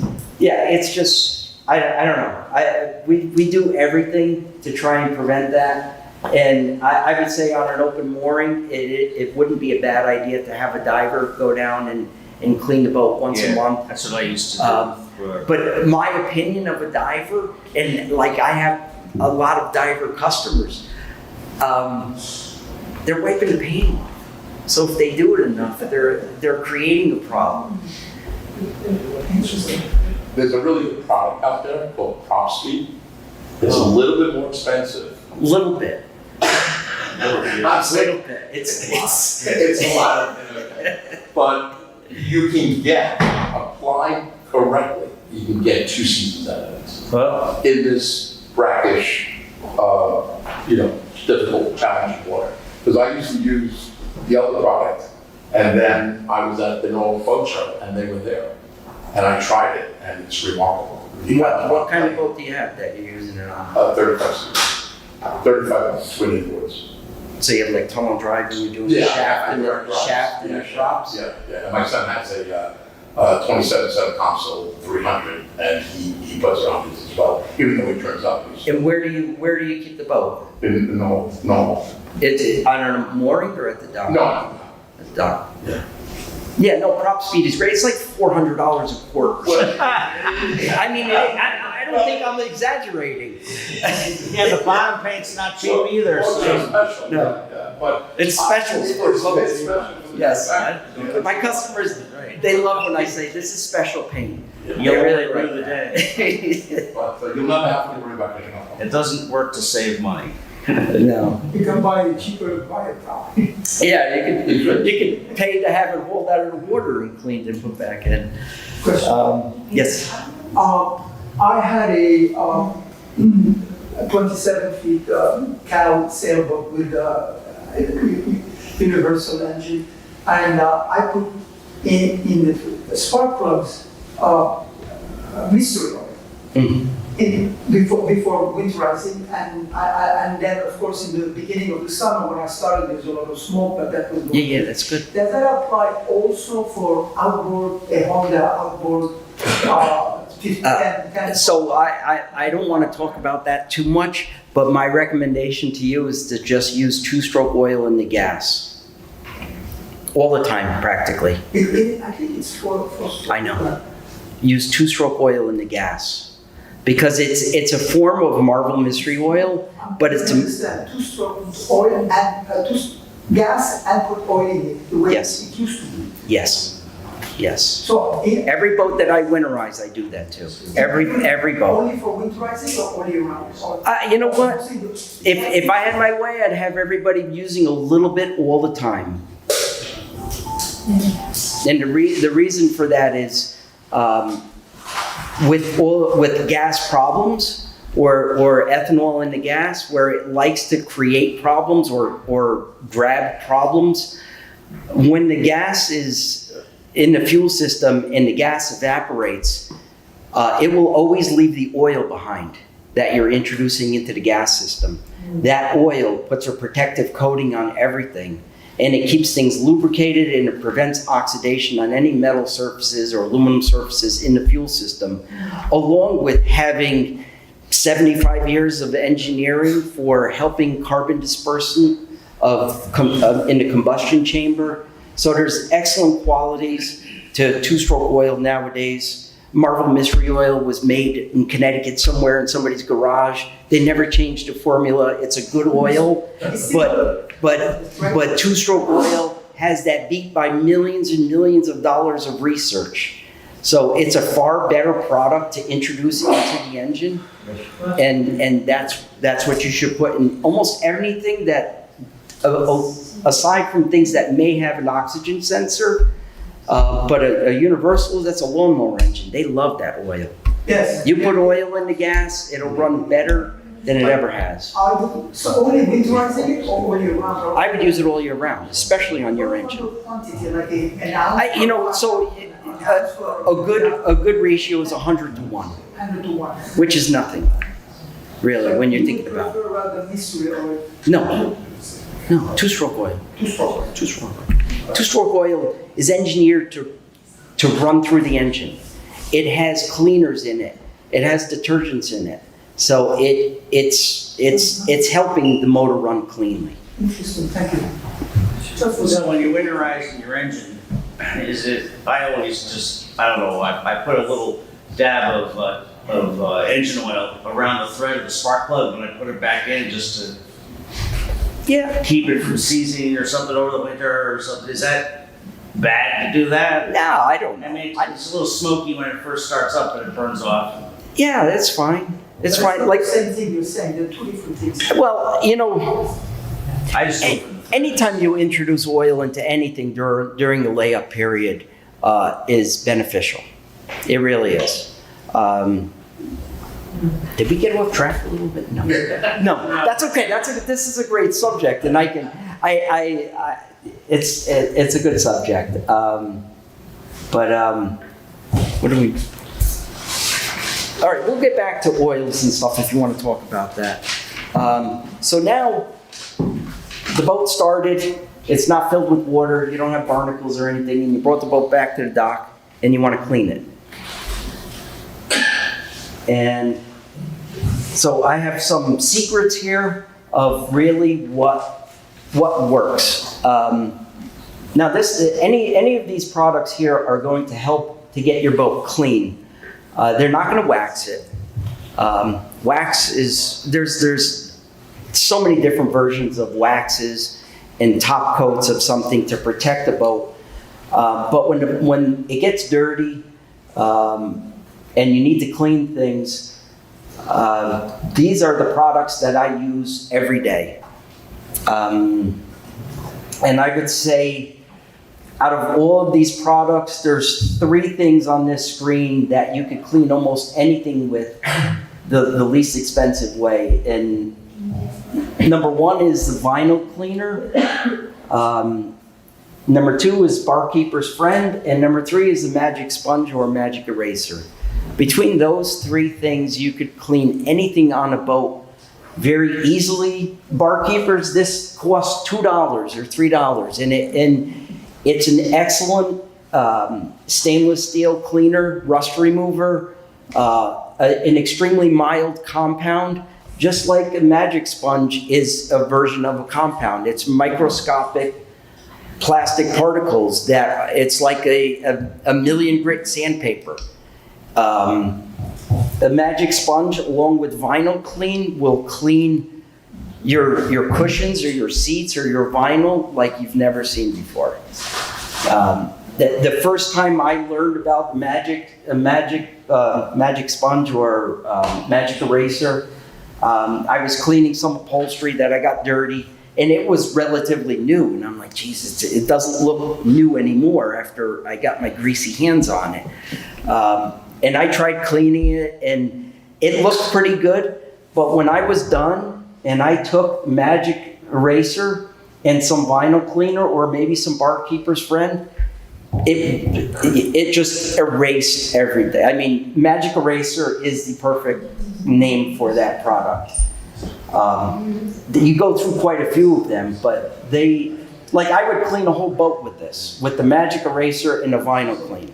just, I don't know. We do everything to try and prevent that. And I would say on an open mooring, it wouldn't be a bad idea to have a diver go down and clean the boat once a month. That's what I used to do. But my opinion of a diver, and like I have a lot of diver customers, they're wiping the paint off. So if they do it enough, they're creating a problem. interesting. There's a really good product out there called Prop Speed. It's a little bit more expensive. Little bit. Not Little bit. It's It's a lot of, but you can get, applied correctly, you can get 2 seasons out of it. Well, In this brackish, difficult, challenging water. Because I used to use the other product, and then I was at the Noroton boat show, and they were there. And I tried it, and it's remarkable. what kind of boat do you have that you're using it on? 35 twin inboards. So you have like tunnel drive and you're doing Yeah, the shaft I and do the drives. shaft and the Yeah, props? Yeah. And my son has a 27-7 console 300, and he puts it on his as well, even though he turns up. He's And where do you keep the boat? been normal. It's on a mooring or at the dock? No. At the dock. Yeah. Yeah, no, prop speed is great. It's like $400 a quart. I mean, I don't think I'm exaggerating. yeah, the bottom paint's not cheap either, Well, so. it's special. No. Yeah, but It's special for it's boats. special for the Yes. fact- My customers, they love when I say this is special paint. You'll really rue like the that. day. But you'll never have to worry about getting off. It doesn't work to save money. No. You can buy it cheaper, buy it probably. Yeah, you can pay to have it hauled out of the water and cleaned and put back in. Question. Yes. I had a 27 feet cattle sailboat with universal engine, and I put in the spark plugs mystery oil before winterizing, and then of course in the beginning of the summer when I started there's a lot of smoke, but that was Yeah, that's good. Does that apply also for outboard, a Honda outboard? 10? So I don't want to talk about that too much, but my recommendation to you is to just use 2-stroke oil in the gas. All the time, practically. I think it's for I know. Use 2-stroke oil in the gas. Because it's a form of Marvel Mystery Oil, but it's understand 2-stroke oil and gas and put oil in it the way Yes. it used to be. Yes. So Every boat that I winterize, I do that too. Every boat. only for winterizing or all year round? You know what? If I had my way, I'd have everybody using a little bit all the time. And the reason for that is with gas problems or ethanol in the gas, where it likes to create problems or grab problems, when the gas is in the fuel system and the gas evaporates, it will always leave the oil behind that you're introducing into the gas system. That oil puts a protective coating on everything, and it keeps things lubricated and it prevents oxidation on any metal surfaces or aluminum surfaces in the fuel system, along with having 75 years of engineering for helping carbon dispersant in the combustion chamber. So there's excellent qualities to two-stroke oil nowadays. Marvel Mystery Oil was made in Connecticut somewhere in somebody's garage. They never changed the formula. It's a good oil, but two-stroke oil has that beat by millions and millions of dollars of research. So it's a far better product to introduce into the engine, and that's what you should put in almost anything that, aside from things that may have an oxygen sensor. But a universal, that's a lawnmower engine. They love that oil. Yes. You put oil in the gas, it'll run better than it ever has. So only winterizing it or all year round? I would use it all year round, especially on your engine. Quantity, like an ounce? A good ratio is 100 to 1, 100 to 1. which is nothing, really, when you're thinking about it. You prefer rather mystery oil? No, two-stroke oil. Two-stroke. Two-stroke. Two-stroke oil is engineered to run through the engine. It has cleaners in it. It has detergents in it. So it's helping the motor run cleanly. Interesting, thank you. Just for So when you winterize your engine, I always just, I don't know, I put a little dab of engine oil around the thread of the spark plug when I put it back in just to keep it from seizing or something over the winter or something. Is that bad to do that? No, I don't know. I mean, it's a little smoky when it first starts up and it burns off. Yeah, that's fine. It's fine. Like the same thing you're saying, they're two different things. Well, I just anytime you introduce oil into anything during the layup period is beneficial. It really is. Did we get off track a little bit? No, that's okay. This is a great subject, and it's a good subject. What do we? All right, we'll get back to oils and stuff if you want to talk about that. So now the boat started. It's not filled with water. You don't have barnacles or anything, and you brought the boat back to the dock, and you want to clean it. And so I have some secrets here of really what works. Now, any of these products here are going to help to get your boat clean. They're not going to wax it. Wax is there's so many different versions of waxes and top coats of something to protect the boat. But when it gets dirty and you need to clean things, these are the products that I use every day. And I would say, out of all of these products, there's 3 things on this screen that you could clean almost anything with the least expensive way. And number 1 is the vinyl cleaner. Number 2 is Barkeeper's Friend. And number 3 is the magic sponge or magic eraser. Between those 3 things, you could clean anything on a boat very easily. Barkeepers, this costs $2 or $3, and it's an excellent stainless steel cleaner, rust remover, an extremely mild compound, just like a magic sponge is a version of a compound. It's microscopic plastic particles that it's like a million grit sandpaper. The magic sponge, along with vinyl clean, will clean your cushions or your seats or your vinyl like you've never seen before. The first time I learned about magic sponge or magic eraser, I was cleaning some upholstery that I got dirty, and it was relatively new. And I'm like, Jesus, it doesn't look new anymore after I got my greasy hands on it. And I tried cleaning it, and it looked pretty good. But when I was done, and I took magic eraser and some vinyl cleaner, or maybe some Barkeeper's Friend, it just erased everything. I mean, magic eraser is the perfect name for that product. You go through quite a few of them, but they like I would clean a whole boat with this, with the magic eraser and the vinyl clean.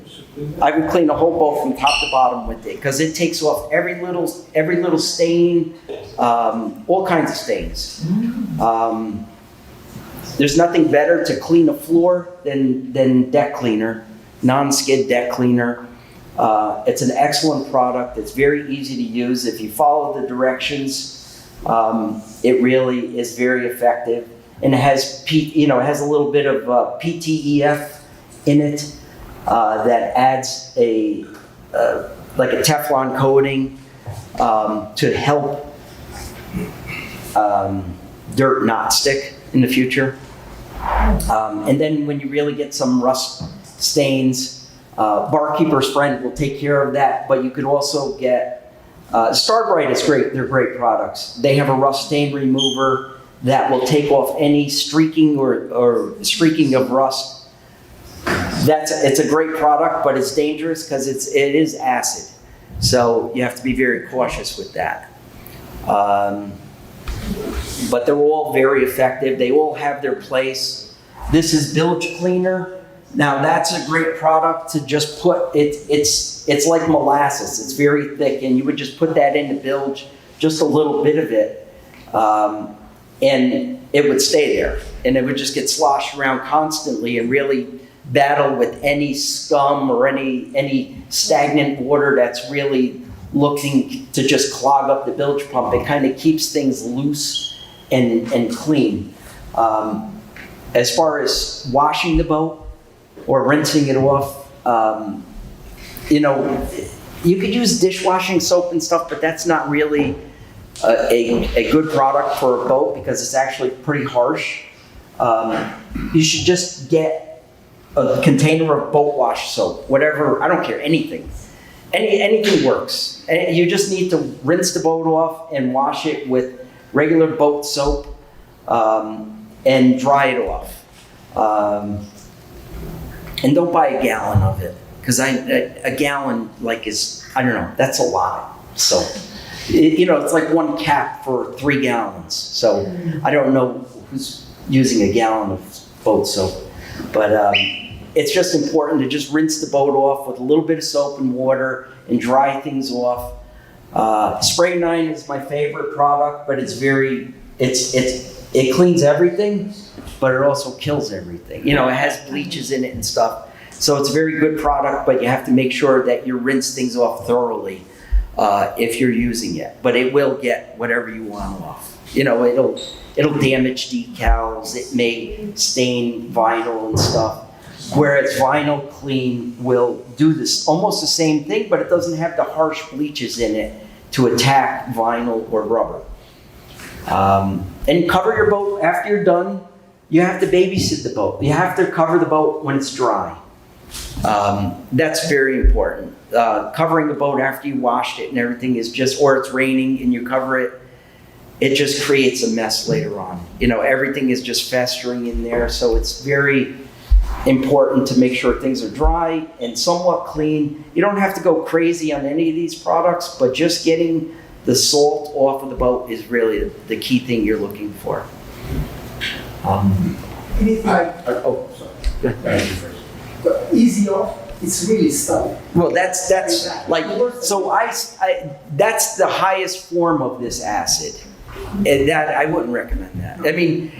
I would clean a whole boat from top to bottom with it because it takes off every little stain, all kinds of stains. There's nothing better to clean a floor than deck cleaner, non-skid deck cleaner. It's an excellent product. It's very easy to use. If you follow the directions, it really is very effective. And it has, it has a little bit of PTEF in it that adds like a Teflon coating to help dirt not stick in the future. And then when you really get some rust stains, Barkeeper's Friend will take care of that, but you could also get, Starbright is great, they're great products. They have a rust stain remover that will take off any streaking or streaking of rust. It's a great product, but it's dangerous because it is acid. So you have to be very cautious with that. But they're all very effective. They all have their place. This is bilge cleaner. Now that's a great product to just put, it's like molasses. It's very thick and you would just put that in the bilge, just a little bit of it, and it would stay there. And it would just get sloshed around constantly and really battle with any scum or any stagnant water that's really looking to just clog up the bilge pump. It kind of keeps things loose and clean. As far as washing the boat or rinsing it off, you could use dishwashing soap and stuff, but that's not really a good product for a boat because it's actually pretty harsh. You should just get a container of boat wash soap, whatever, I don't care, anything. Anything works. And you just need to rinse the boat off and wash it with regular boat soap and dry it off. And don't buy a gallon of it, because a gallon is, I don't know, that's a lot of soap. It's like one cap for 3 gallons. So I don't know who's using a gallon of boat soap, but it's just important to just rinse the boat off with a little bit of soap and water and dry things off. Spray 9 is my favorite product, but it cleans everything, but it also kills everything. It has bleaches in it and stuff. So it's a very good product, but you have to make sure that you rinse things off thoroughly if you're using it. But it will get whatever you want off. It'll damage decals. It may stain vinyl and stuff. Whereas Vinyl Clean will do this almost the same thing, but it doesn't have the harsh bleaches in it to attack vinyl or rubber. And cover your boat after you're done. You have to babysit the boat. You have to cover the boat when it's dry. That's very important. Covering the boat after you washed it and everything is just, or it's raining and you cover it, it just creates a mess later on. Everything is just festering in there. So it's very important to make sure things are dry and somewhat clean. You don't have to go crazy on any of these products, but just getting the salt off of the boat is really the key thing you're looking for. Anything like easy off, it's really stuck. Well, that's like, so that's the highest form of this acid. And that, I wouldn't recommend that. I mean,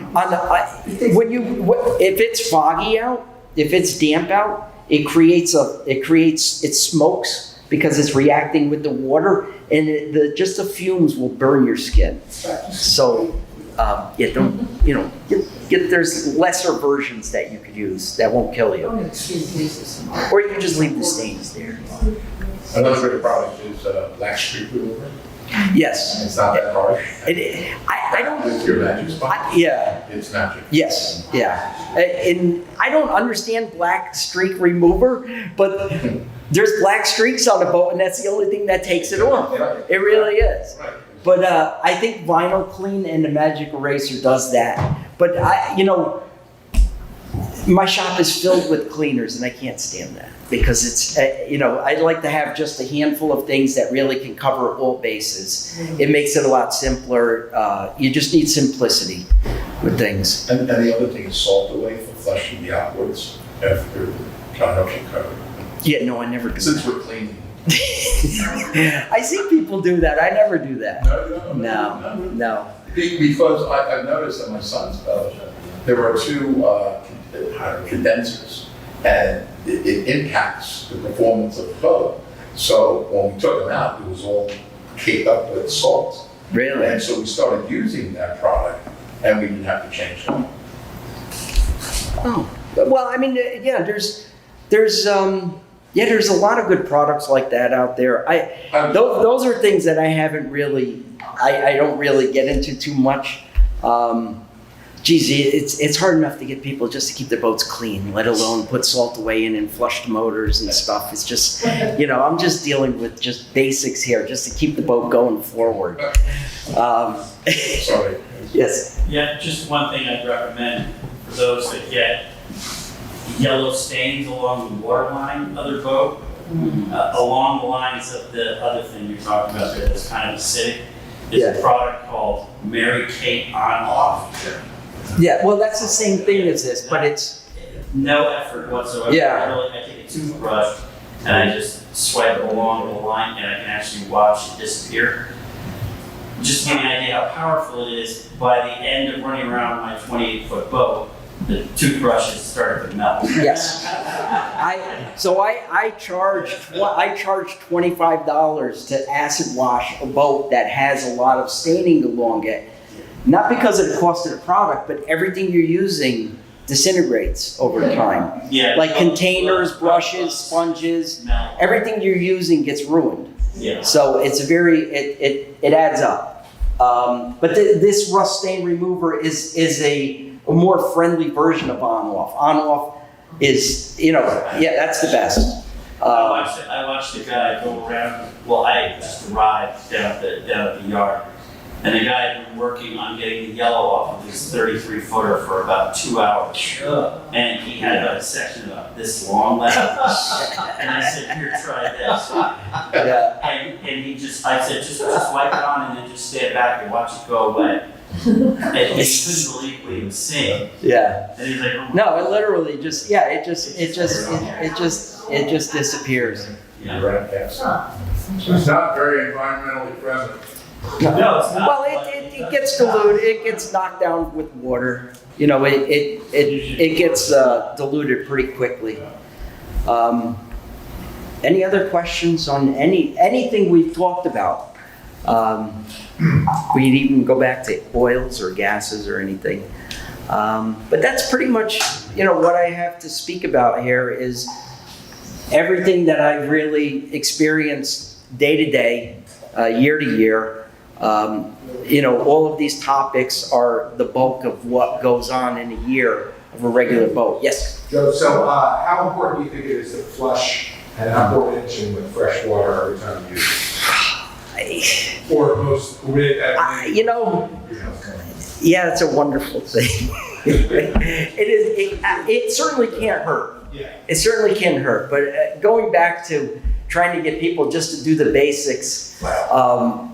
if it's foggy out, if it's damp out, it smokes because it's reacting with the water, and just the fumes will burn your skin. So, there's lesser versions that you could use that won't kill you. Or you can just leave the stains there. Another great product is black streak remover. Yes. It's not that harsh. I don't. With your magic spot. Yeah. It's magic. Yes. Yeah. And I don't understand black streak remover, but there's black streaks on the boat, and that's the only thing that takes it off. It really is. Right. But I think Vinyl Clean and the Magic Eraser does that. But my shop is filled with cleaners, and I can't stand that because it's, I'd like to have just a handful of things that really can cover all bases. It makes it a lot simpler. You just need simplicity. with things. And the other thing is salt away for flushing the outwards after John Ocean cover. Yeah, no, I never do Since that. we're cleaning. I see people do that. I never do that. No. Because I've noticed that my son's boat, there are two condensers, and it impacts the performance of the boat. So when we took them out, it was all caked up with salt. Really? And so we started using that product, and we didn't have to change it. Oh, well, I mean, yeah, there's a lot of good products like that out there. Those are things that I haven't really, I don't really get into too much. It's hard enough to get people just to keep their boats clean, let alone put salt away in and flush the motors and stuff. It's just, I'm just dealing with just basics here, just to keep the boat going forward. Sorry. Yes. Yeah, just one thing I'd recommend for those that get yellow stains along the waterline of their boat, along the lines of the other thing you're talking about there that's kind of acidic, is a product called Mary Kate On Off. Yeah, well, that's the same thing as this, but it's, No effort whatsoever. Yeah. I take a toothbrush and I just swipe it along the line and I can actually watch it disappear. Just to give you an idea how powerful it is, by the end of running around my 28-foot boat, the toothbrush has started to melt. yes. I charge $25 to acid wash a boat that has a lot of staining along it. Not because of the cost of the product, but everything you're using disintegrates over time. Yeah. Like containers, brushes, sponges, Melt. everything you're using gets ruined. Yeah. So it's it adds up. But this rust stain remover is a more friendly version of On-Off. On-Off is, that's the best. I watched a guy go around. Well, I just arrived down at the yard, and the guy had been working on getting the yellow off of his 33-footer for about 2 hours. And he had a section about this long left. And I said, "Here, try this." Yeah. And I said, just wipe it on and then just stand back and watch it go away. And he couldn't believe what he was seeing. Yeah. And he's like, "Oh, No, it literally just it just disappears. yeah." Right, yes. It's not very environmentally friendly. No, it's not. Well, it gets diluted. It gets knocked down with water. It gets diluted pretty quickly. Any other questions on anything we've talked about? We could even go back to oils or gases or anything. But that's pretty much, what I have to speak about here is everything that I've really experienced day to day, year to year. All of these topics are the bulk of what goes on in a year of a regular boat. Yes? Joe, so how important do you think it is to flush an outboard engine with fresh water every time you use it? Or most, Yeah, it's a wonderful thing. It certainly can't hurt. Yeah. It certainly can hurt. But going back to trying to get people just to do the basics, I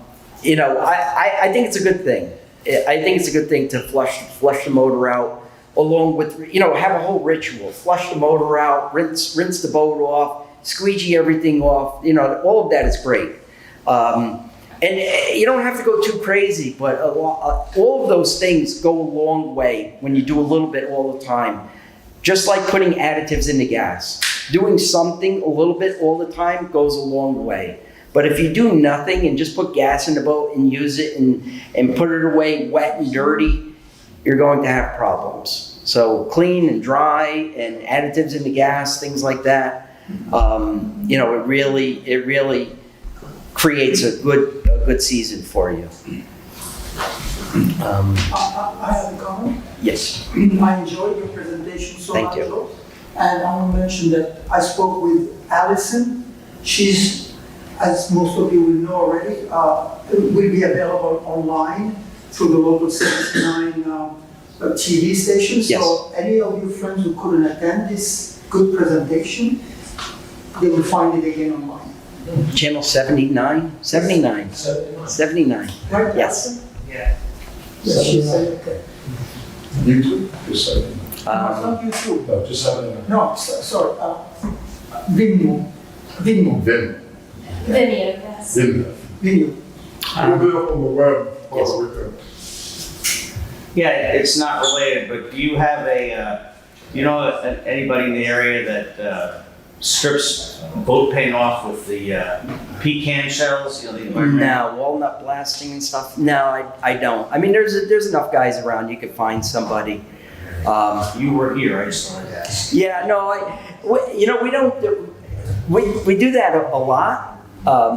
think it's a good thing. I think it's a good thing to flush the motor out, along with, have a whole ritual. Flush the motor out, rinse the boat off, squeegee everything off. All of that is great. And you don't have to go too crazy, but all of those things go a long way when you do a little bit all the time. Just like putting additives in the gas. Doing something a little bit all the time goes a long way. But if you do nothing and just put gas in the boat and use it and put it away wet and dirty, you're going to have problems. So clean and dry and additives in the gas, things like that, it really creates a good season for you. I have a comment. Yes. I enjoyed your presentation so Thank much. you. Joe. And I want to mention that I spoke with Allison. She's, as most of you will know already, will be available online through the local 79 TV station. Yes. So any of your friends who couldn't attend this good presentation, they will find it again online. Channel 79? 79. 79. Right? Yes. Allison? Yes, she said, okay. You too, just saying. No, it's not YouTube. No, just having. No, sorry, Vimeo. Vimeo. Vim. Vimeo, yes. Vim. Vimeo. It'll be up on the web while we can. Yeah, it's not related, but do you have anybody in the area that strips boat paint off with the pecan shells? You know, the environmental- No, walnut blasting and stuff. No, I don't. I mean, there's enough guys around. You could find somebody. You were here, I just wanted to ask. Yeah, no, we don't. We do that a lot,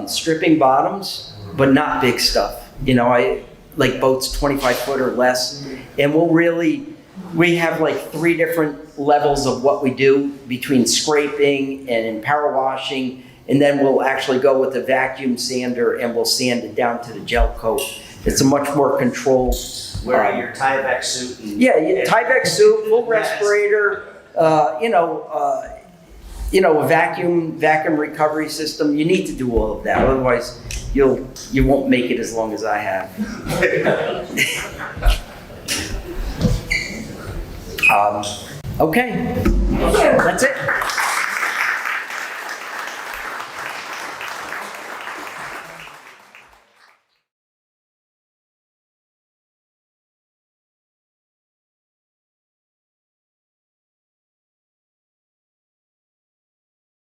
stripping bottoms, but not big stuff. You know, I like boats 25 foot or less, and we have like 3 different levels of what we do between scraping and power washing, and then we'll actually go with the vacuum sander and we'll sand it down to the gel coat. It's a much more controlled. Wearing your Tyvek suit and. Yeah, Tyvek suit, full respirator, a vacuum recovery system. You need to do all of that, otherwise you won't make it as long as I have. Okay, that's it.